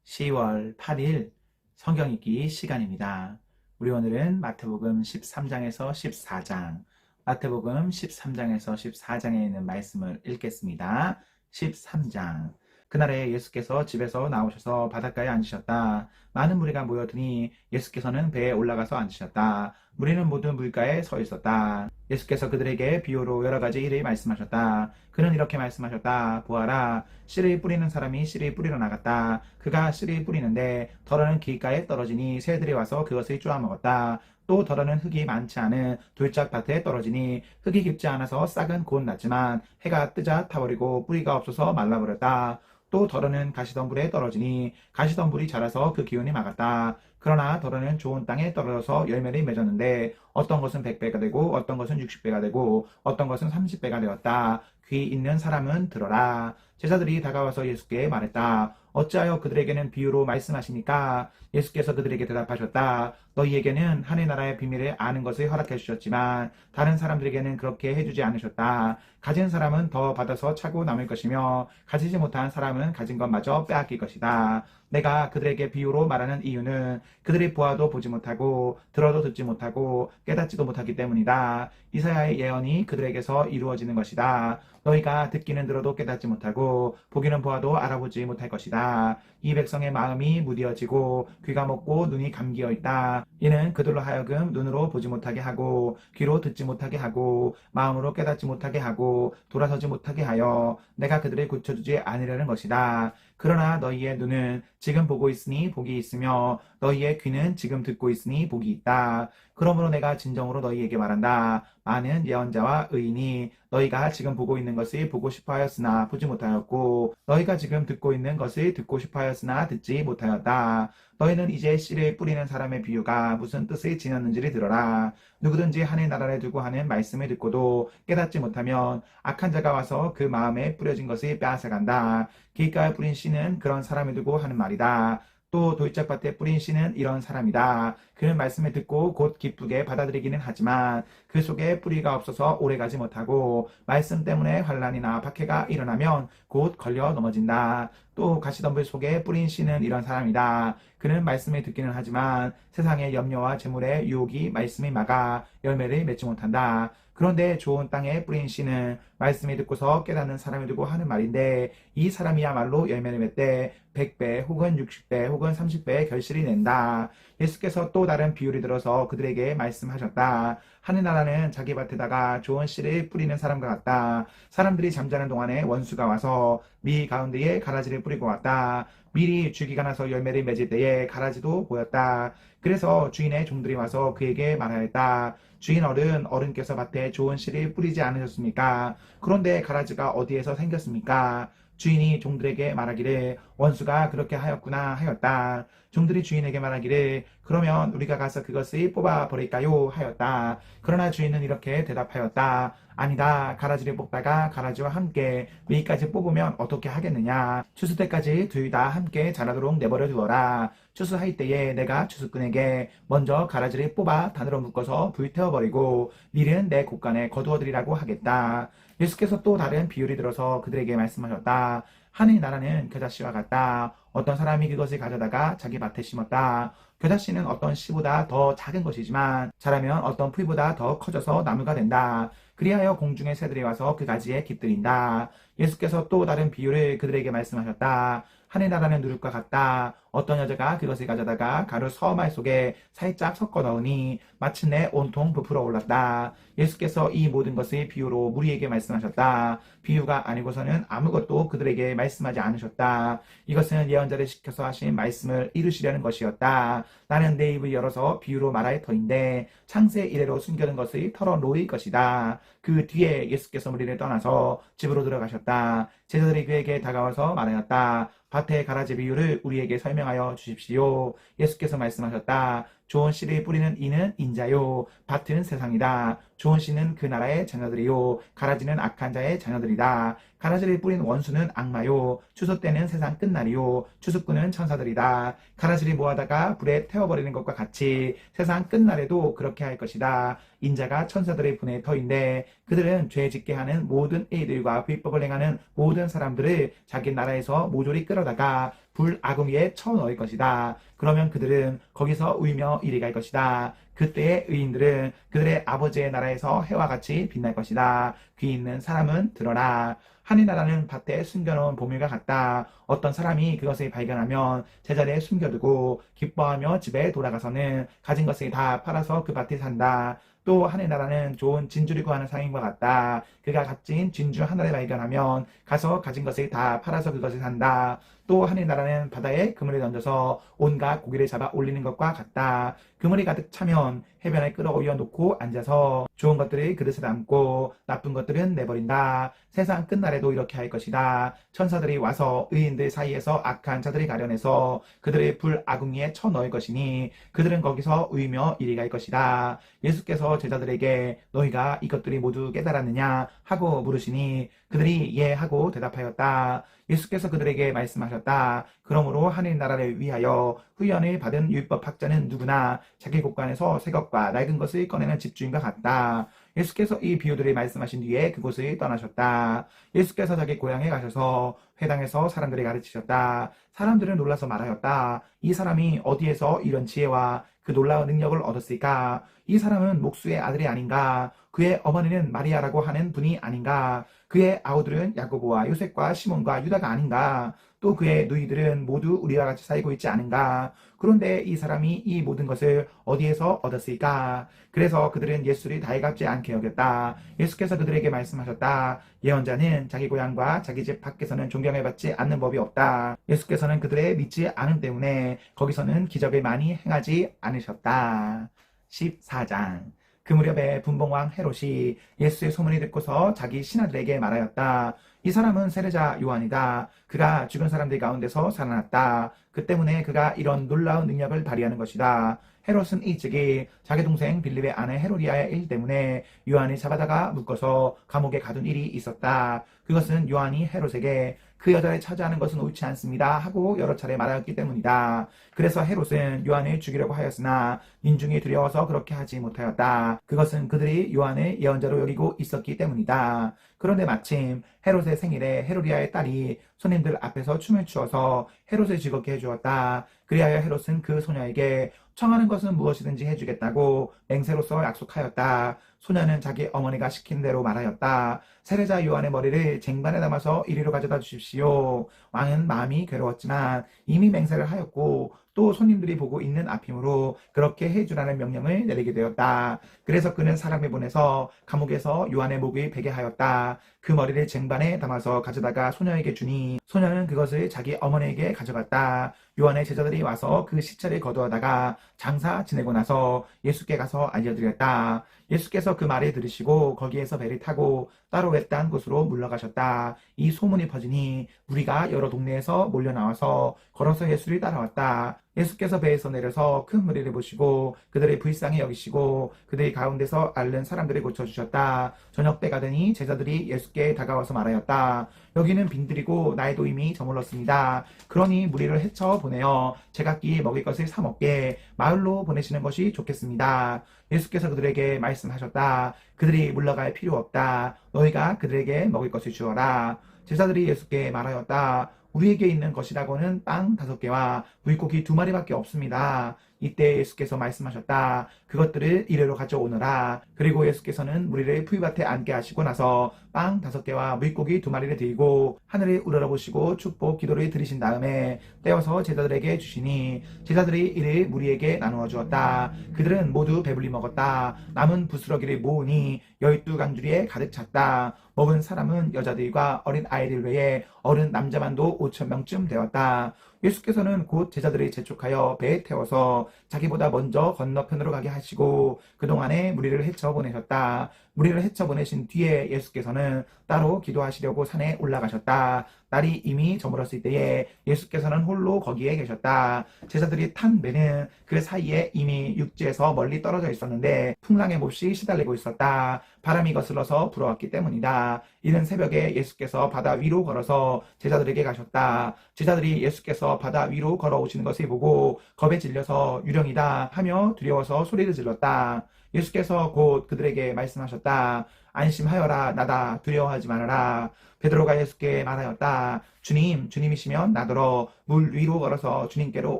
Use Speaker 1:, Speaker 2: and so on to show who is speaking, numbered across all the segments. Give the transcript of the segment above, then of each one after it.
Speaker 1: 10월 8일 성경 읽기 시간입니다. 우리 오늘은 마태복음 13장에서 14장, 마태복음 13장에서 14장에 있는 말씀을 읽겠습니다. 13장. 그날에 예수께서 집에서 나오셔서 바닷가에 앉으셨다. 많은 무리가 모여드니 예수께서는 배에 올라가서 앉으셨다. 무리는 모두 물가에 서 있었다. 예수께서 그들에게 비유로 여러 가지 일을 말씀하셨다. 그는 이렇게 말씀하셨다. 보아라, 씨를 뿌리는 사람이 씨를 뿌리러 나갔다. 그가 씨를 뿌리는데 덜어는 길가에 떨어지니 새들이 와서 그것을 쪼아먹었다. 또 덜어는 흙이 많지 않은 돌짝밭에 떨어지니 흙이 깊지 않아서 싹은 곧 났지만 해가 뜨자 타버리고 뿌리가 없어서 말라버렸다. 또 덜어는 가시덤불에 떨어지니 가시덤불이 자라서 그 기운이 막았다. 그러나 덜어는 좋은 땅에 떨어져서 열매를 맺었는데 어떤 것은 100배가 되고 어떤 것은 60배가 되고 어떤 것은 30배가 되었다. 귀 있는 사람은 들어라. 제자들이 다가와서 예수께 말했다. 어찌하여 그들에게는 비유로 말씀하십니까? 예수께서 그들에게 대답하셨다. 너희에게는 하늘나라의 비밀을 아는 것을 허락해 주셨지만 다른 사람들에게는 그렇게 해주지 않으셨다. 가진 사람은 더 받아서 차고 남을 것이며 가지지 못한 사람은 가진 것마저 빼앗길 것이다. 내가 그들에게 비유로 말하는 이유는 그들이 보아도 보지 못하고 들어도 듣지 못하고 깨닫지도 못하기 때문이다. 이사야의 예언이 그들에게서 이루어지는 것이다. 너희가 듣기는 들어도 깨닫지 못하고 보기는 보아도 알아보지 못할 것이다. 이 백성의 마음이 무디어지고 귀가 먹고 눈이 감기어 있다. 이는 그들로 하여금 눈으로 보지 못하게 하고 귀로 듣지 못하게 하고 마음으로 깨닫지 못하게 하고 돌아서지 못하게 하여 내가 그들을 고쳐주지 않으려는 것이다. 그러나 너희의 눈은 지금 보고 있으니 복이 있으며 너희의 귀는 지금 듣고 있으니 복이 있다. 그러므로 내가 진정으로 너희에게 말한다. 많은 예언자와 의인이 너희가 지금 보고 있는 것을 보고 싶어 하였으나 보지 못하였고 너희가 지금 듣고 있는 것을 듣고 싶어 하였으나 듣지 못하였다. 너희는 이제 씨를 뿌리는 사람의 비유가 무슨 뜻을 지녔는지를 들어라. 누구든지 하늘나라를 두고 하는 말씀을 듣고도 깨닫지 못하면 악한 자가 와서 그 마음에 뿌려진 것을 빼앗아간다. 길가에 뿌린 씨는 그런 사람을 두고 하는 말이다. 또 돌짝밭에 뿌린 씨는 이런 사람이다. 그는 말씀을 듣고 곧 기쁘게 받아들이기는 하지만 그 속에 뿌리가 없어서 오래가지 못하고 말씀 때문에 환난이나 박해가 일어나면 곧 걸려 넘어진다. 또 가시덤불 속에 뿌린 씨는 이런 사람이다. 그는 말씀을 듣기는 하지만 세상의 염려와 재물의 유혹이 말씀을 막아 열매를 맺지 못한다. 그런데 좋은 땅에 뿌린 씨는 말씀을 듣고서 깨닫는 사람을 두고 하는 말인데 이 사람이야말로 열매를 맺되 100배 혹은 60배 혹은 30배의 결실이 낸다. 예수께서 또 다른 비유를 들어서 그들에게 말씀하셨다. 하늘나라는 자기 밭에다가 좋은 씨를 뿌리는 사람과 같다. 사람들이 잠자는 동안에 원수가 와서 밀 가운데에 가라지를 뿌리고 왔다. 밀이 줄기가 나서 열매를 맺을 때에 가라지도 보였다. 그래서 주인의 종들이 와서 그에게 말하였다. 주인 어른께서 밭에 좋은 씨를 뿌리지 않으셨습니까? 그런데 가라지가 어디에서 생겼습니까? 주인이 종들에게 말하기를 원수가 그렇게 하였구나 하였다. 종들이 주인에게 말하기를 그러면 우리가 가서 그것을 뽑아 버릴까요? 하였다. 그러나 주인은 이렇게 대답하였다. 아니다. 가라지를 뽑다가 가라지와 함께 밀까지 뽑으면 어떻게 하겠느냐. 추수 때까지 둘 다 함께 자라도록 내버려 두어라. 추수할 때에 내가 추수꾼에게 먼저 가라지를 뽑아 단으로 묶어서 불태워버리고 밀은 내 곳간에 거두어들이라고 하겠다. 예수께서 또 다른 비유를 들어서 그들에게 말씀하셨다. 하늘나라는 겨자씨와 같다. 어떤 사람이 그것을 가져다가 자기 밭에 심었다. 겨자씨는 어떤 씨보다 더 작은 것이지만 자라면 어떤 풀보다 더 커져서 나무가 된다. 그리하여 공중의 새들이 와서 그 가지에 깃들인다. 예수께서 또 다른 비유를 그들에게 말씀하셨다. 하늘나라는 누룩과 같다. 어떤 여자가 그것을 가져다가 가루 서말 속에 살짝 섞어 넣으니 마침내 온통 부풀어 올랐다. 예수께서 이 모든 것을 비유로 무리에게 말씀하셨다. 비유가 아니고서는 아무것도 그들에게 말씀하지 않으셨다. 이것은 예언자를 시켜서 하신 말씀을 이루시려는 것이었다. 나는 내 입을 열어서 비유로 말할 터인데 창세 이래로 숨겨둔 것을 털어놓을 것이다. 그 뒤에 예수께서 무리를 떠나서 집으로 들어가셨다. 제자들이 그에게 다가와서 말하였다. 밭의 가라지 비유를 우리에게 설명하여 주십시오. 예수께서 말씀하셨다. 좋은 씨를 뿌리는 이는 인자요. 밭은 세상이다. 좋은 씨는 그 나라의 자녀들이요. 가라지는 악한 자의 자녀들이다. 가라지를 뿌린 원수는 악마요. 추수 때는 세상 끝날이요. 추수꾼은 천사들이다. 가라지를 모아다가 불에 태워버리는 것과 같이 세상 끝날에도 그렇게 할 것이다. 인자가 천사들의 분의 터인데 그들은 죄 짓게 하는 모든 이들과 불법을 행하는 모든 사람들을 자기 나라에서 모조리 끌어다가 불아궁이에 쳐넣을 것이다. 그러면 그들은 거기서 울며 이리 갈 것이다. 그때의 의인들은 그들의 아버지의 나라에서 해와 같이 빛날 것이다. 귀 있는 사람은 들어라. 하늘나라는 밭에 숨겨놓은 보물과 같다. 어떤 사람이 그것을 발견하면 제자리에 숨겨두고 기뻐하며 집에 돌아가서는 가진 것을 다 팔아서 그 밭에 산다. 또 하늘나라는 좋은 진주를 구하는 상인과 같다. 그가 값진 진주 하나를 발견하면 가서 가진 것을 다 팔아서 그것을 산다. 또 하늘나라는 바다에 그물을 던져서 온갖 고기를 잡아 올리는 것과 같다. 그물이 가득 차면 해변에 끌어올려 놓고 앉아서 좋은 것들을 그릇에 담고 나쁜 것들은 내버린다. 세상 끝날에도 이렇게 할 것이다. 천사들이 와서 의인들 사이에서 악한 자들을 가려내서 그들의 불아궁이에 쳐넣을 것이니 그들은 거기서 울며 이리 갈 것이다. 예수께서 제자들에게 너희가 이것들이 모두 깨달았느냐 하고 물으시니 그들이 예 하고 대답하였다. 예수께서 그들에게 말씀하셨다. 그러므로 하늘나라를 위하여 후연을 받은 율법학자는 누구나 자기 곳간에서 새 것과 낡은 것을 꺼내는 집주인과 같다. 예수께서 이 비유들을 말씀하신 뒤에 그곳을 떠나셨다. 예수께서 자기 고향에 가셔서 회당에서 사람들을 가르치셨다. 사람들은 놀라서 말하였다. 이 사람이 어디에서 이런 지혜와 그 놀라운 능력을 얻었을까? 이 사람은 목수의 아들이 아닌가? 그의 어머니는 마리아라고 하는 분이 아닌가? 그의 아우들은 야고보와 요셉과 시몬과 유다가 아닌가? 또 그의 누이들은 모두 우리와 같이 살고 있지 않은가? 그런데 이 사람이 이 모든 것을 어디에서 얻었을까? 그래서 그들은 예수를 달갑지 않게 여겼다. 예수께서 그들에게 말씀하셨다. 예언자는 자기 고향과 자기 집 밖에서는 존경을 받지 않는 법이 없다. 예수께서는 그들의 믿지 않음 때문에 거기서는 기적을 많이 행하지 않으셨다. 14장. 그 무렵에 분봉왕 헤롯이 예수의 소문이 듣고서 자기 신하들에게 말하였다. 이 사람은 세례자 요한이다. 그가 죽은 사람들 가운데서 살아났다. 그 때문에 그가 이런 놀라운 능력을 발휘하는 것이다. 헤롯은 일찍이 자기 동생 빌립의 아내 헤로디아의 일 때문에 요한을 잡아다가 묶어서 감옥에 가둔 일이 있었다. 그것은 요한이 헤롯에게 그 여자를 차지하는 것은 옳지 않습니다 하고 여러 차례 말하였기 때문이다. 그래서 헤롯은 요한을 죽이려고 하였으나 민중이 두려워서 그렇게 하지 못하였다. 그것은 그들이 요한을 예언자로 여기고 있었기 때문이다. 그런데 마침 헤롯의 생일에 헤로디아의 딸이 손님들 앞에서 춤을 추어서 헤롯을 즐겁게 해주었다. 그리하여 헤롯은 그 소녀에게 청하는 것은 무엇이든지 해주겠다고 맹세로서 약속하였다. 소녀는 자기 어머니가 시킨 대로 말하였다. 세례자 요한의 머리를 쟁반에 담아서 이리로 가져다 주십시오. 왕은 마음이 괴로웠지만 이미 맹세를 하였고 또 손님들이 보고 있는 앞이므로 그렇게 해주라는 명령을 내리게 되었다. 그래서 그는 사람을 보내서 감옥에서 요한의 목을 베게 하였다. 그 머리를 쟁반에 담아서 가져다가 소녀에게 주니 소녀는 그것을 자기 어머니에게 가져갔다. 요한의 제자들이 와서 그 시체를 거두어다가 장사 지내고 나서 예수께 가서 알려드렸다. 예수께서 그 말을 들으시고 거기에서 배를 타고 따로 외딴 곳으로 물러가셨다. 이 소문이 퍼지니 무리가 여러 동네에서 몰려 나와서 걸어서 예수를 따라왔다. 예수께서 배에서 내려서 큰 무리를 보시고 그들의 불쌍히 여기시고 그들의 가운데서 앓는 사람들을 고쳐주셨다. 저녁 때가 되니 제자들이 예수께 다가와서 말하였다. 여기는 빈들이고 날도 이미 저물렀습니다. 그러니 무리를 헤쳐 보내어 제각기 먹을 것을 사 먹게 마을로 보내시는 것이 좋겠습니다. 예수께서 그들에게 말씀하셨다. 그들이 물러갈 필요 없다. 너희가 그들에게 먹을 것을 주어라. 제자들이 예수께 말하였다. 우리에게 있는 것이라고는 빵 5개와 물고기 2마리밖에 없습니다. 이때 예수께서 말씀하셨다. 그것들을 이리로 가져오너라. 그리고 예수께서는 무리를 풀밭에 앉게 하시고 나서 빵 5개와 물고기 2마리를 들고 하늘을 우러러보시고 축복 기도를 드리신 다음에 떼어서 제자들에게 주시니 제자들이 이를 무리에게 나누어 주었다. 그들은 모두 배불리 먹었다. 남은 부스러기를 모으니 12강주리에 가득 찼다. 먹은 사람은 여자들과 어린 아이들 외에 어른 남자만도 5,000명쯤 되었다. 예수께서는 곧 제자들을 재촉하여 배에 태워서 자기보다 먼저 건너편으로 가게 하시고 그동안에 무리를 헤쳐 보내셨다. 무리를 헤쳐 보내신 뒤에 예수께서는 따로 기도하시려고 산에 올라가셨다. 날이 이미 저물었을 때에 예수께서는 홀로 거기에 계셨다. 제자들이 탄 배는 그 사이에 이미 육지에서 멀리 떨어져 있었는데 풍랑에 몹시 시달리고 있었다. 바람이 거슬러서 불어왔기 때문이다. 이른 새벽에 예수께서 바다 위로 걸어서 제자들에게 가셨다. 제자들이 예수께서 바다 위로 걸어오시는 것을 보고 겁에 질려서 유령이다 하며 두려워서 소리를 질렀다. 예수께서 곧 그들에게 말씀하셨다. 안심하여라 나다 두려워하지 말아라. 베드로가 예수께 말하였다. 주님, 주님이시면 나더러 물 위로 걸어서 주님께로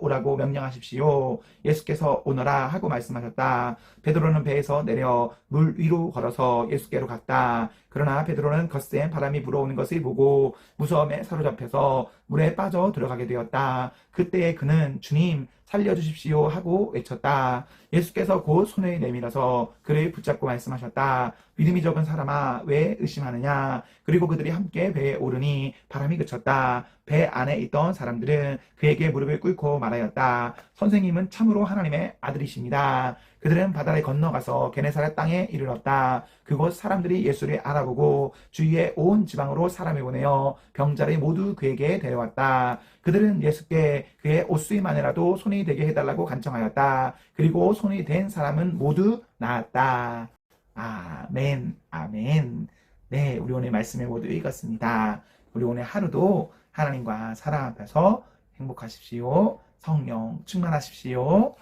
Speaker 1: 오라고 명령하십시오. 예수께서 오너라 하고 말씀하셨다. 베드로는 배에서 내려 물 위로 걸어서 예수께로 갔다. 그러나 베드로는 거센 바람이 불어오는 것을 보고 무서움에 사로잡혀서 물에 빠져 들어가게 되었다. 그때 그는 주님 살려주십시오 하고 외쳤다. 예수께서 곧 손을 내밀어서 그를 붙잡고 말씀하셨다. 믿음이 적은 사람아, 왜 의심하느냐? 그리고 그들이 함께 배에 오르니 바람이 그쳤다. 배 안에 있던 사람들은 그에게 무릎을 꿇고 말하였다. 선생님은 참으로 하나님의 아들이십니다. 그들은 바다를 건너가서 게네사렛 땅에 이르렀다. 그곳 사람들이 예수를 알아보고 주위의 온 지방으로 사람을 보내어 병자를 모두 그에게 데려왔다. 그들은 예수께 그의 옷수만이라도 손이 되게 해달라고 간청하였다. 그리고 손이 된 사람은 모두 나았다. 아멘, 아멘. 네, 우리 오늘 말씀을 모두 읽었습니다. 우리 오늘 하루도 하나님과 사랑 앞에서 행복하십시오. 성령 충만하십시오.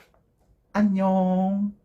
Speaker 1: 안녕.